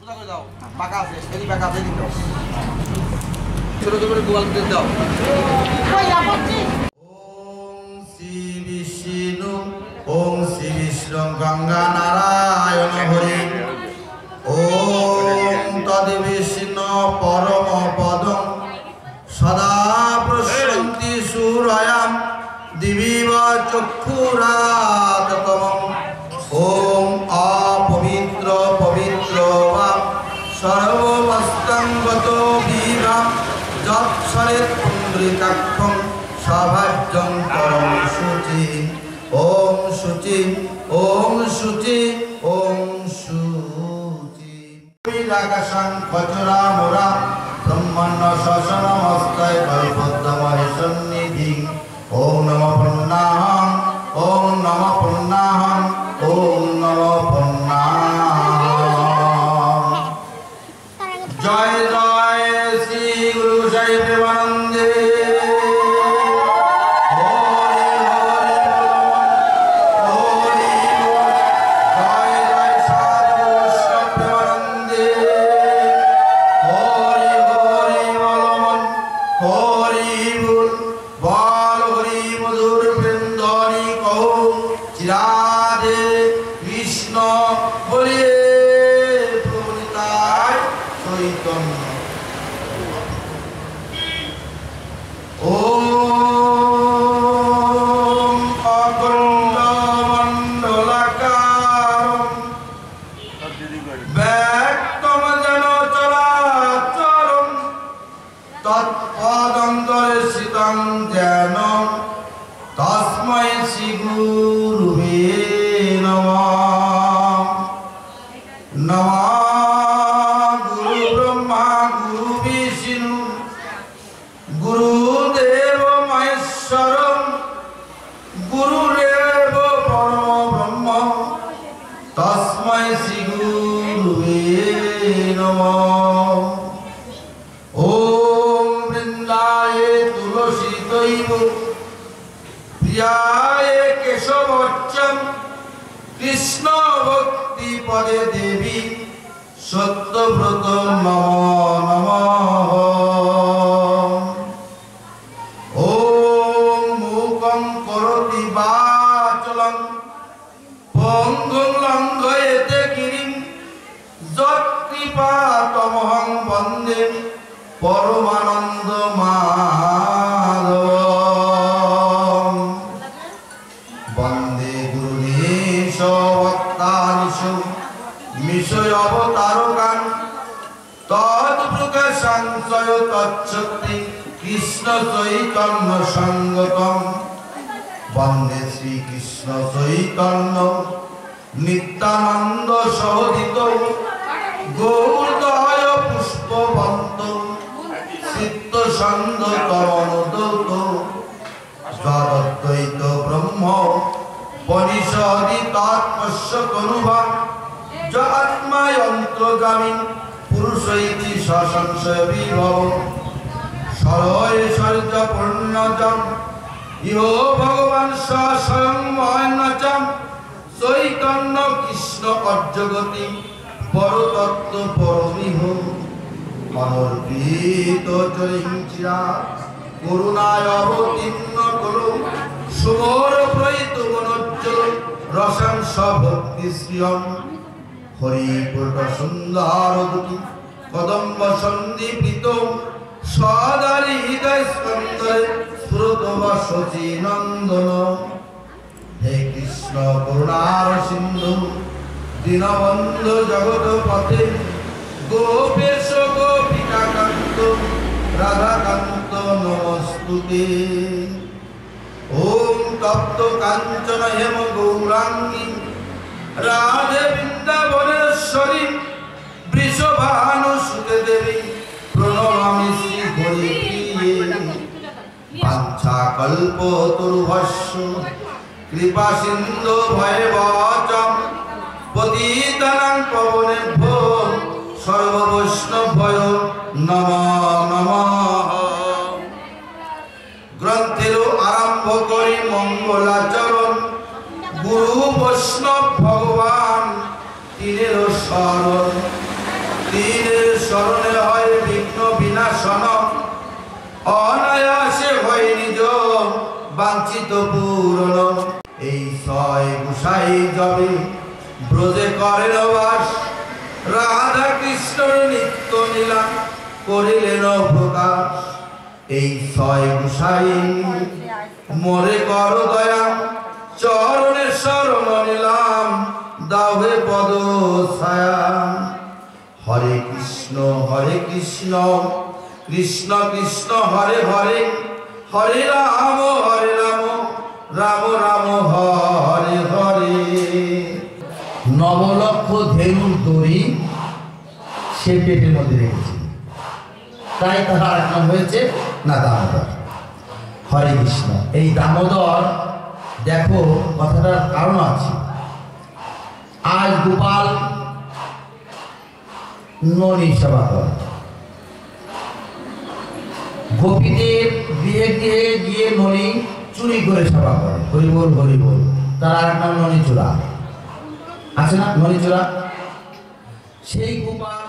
সোজা করে দাও পাকা আছে এই পাকা আছে দিন দাও ছোট ছোট করে গোয়াল দিয়ে দাও ওম শ্রী বিষ্ণু ওম শ্রী বিষ্ণু গঙ্গা নারায়ণ হরি ওম তদ বিষ্ণু পরম পদম সদা প্রশান্তি সুরায়াম দিবিব চক্ষুরাততমম ওম অপবিত্র পবিত্র বা সর্ববস্তঙ্গতো বিরাম যৎসরেত পুণ্ডরিকাক্ষং সভাজ্যং পরম শুচি ওম শুচি ওম শুচি ওম শুচি বিরাগাসং খচরামরা ব্রহ্মণ্য শশনমস্তয় কল্পদ্মময় সন্নিধি ওম নমঃ পুণ্যাহং ওম নমঃ পুণ্যাহং ওম নমঃ পুণ্যাহং জয় জয় শ্রী গুরু সাই প্রেমানন্দে কৃষ্ণ ভক্তি পদে দেবী সত্যব্রত নমঃ নমঃ ওম মূকং করোতি বাচলং পঙ্গুং লঙ্ঘয়েতে গিরিং যৎকৃপাতমহং বন্দে পরমানন্দ মাধবম বন্দে গুরুনীশ ভক্তানিশু মিশয় অবতারকান তৎপ্রকাশাং স্বয় তচ্ছক্তি কৃষ্ণ চৈতন্য সঙ্গতম বন্দে শ্রীকৃষ্ণ চৈতন্য নিত্যানন্দ সহোদিত গৌরদয় পুষ্পবন্ত চিত্ত সন্দ তরণোদত যদ্বৈত ব্রহ্ম পরিষদি তাৎপস্য তনুভাং আত্মায়ন্তগামী পুরুষৈতি সসংশয় বিভব সরৈশ্বর্য পূর্ণজম ইহো ভগবান স্বয়ং মহেন্নচম চৈতন্য কৃষ্ণ অর্জগতি পরতত্ত্ব পরমিহ অনর্পিত চরিঞ্চিরা করুণায় অবতীর্ণ করু সুমর প্রয়িত মনোজ্জ্বল রসাংস ভক্তি শ্রিয়ম হরিপুর সুন্দর দুটি কদম্ব সন্দীপিত সদারি হৃদয় স্কন্দরে স্ফুরত বা শচী নন্দন হে কৃষ্ণ করুণার সিন্ধু দীনবন্ধু জগৎ পথে গোপেশ গোপিকাকান্ত রাধাকান্ত নমস্তুতে ওম তপ্ত কাঞ্চন হেম গৌরাঙ্গী রাধে বৃন্দাবনেশ্বরী বৃষভানুসুতে দেবী প্রণমামি শ্রী হরিপ্রিয়ে বাঞ্ছা কল্পতরুভস্য কৃপা সিন্ধু ভয়বচম পতিতানাং পবনেভ্যো সর্ববৈষ্ণভ্যো নমঃ নমঃ গ্রন্থের আরম্ভ করি মঙ্গলাচরণ গুরু বৈষ্ণব ভগবান তিনের শরণ দীনের শরণে হয় বিঘ্ন বিনাশন, অনায়াসে হয় নিজ বাঞ্ছিত পূরণ। এই ছয় গোসাই যবে ব্রজে করেন বাস, রাধা কৃষ্ণর নিত্য লীলা করিলেন প্রকাশ। এই ছয় গোসাই মোরে কর দয়া, চরণে শরণ নিলাম দাও হে পদ ছায়া। হরে কৃষ্ণ কৃষ্ণ কৃষ্ণ হরে হরে, হরে রাম রাম রাম হরে হরে। নবলক্ষ ধেনুর দড়ি সে পেটের মধ্যে রেখেছে, তাই তাহার নাম হয়েছে না দামোদর। হরে কৃষ্ণ। এই দামোদর দেখো কথাটার কারণ আছে। আজ গোপাল ননী সেবা করে, গোপীদের গৃহে গৃহে গিয়ে ননী চুরি করে সেবা করে। হরিবোল হরিবোল। তার আর নাম ননী চূড়া আছে না, ননী চূড়া। সেই গোপাল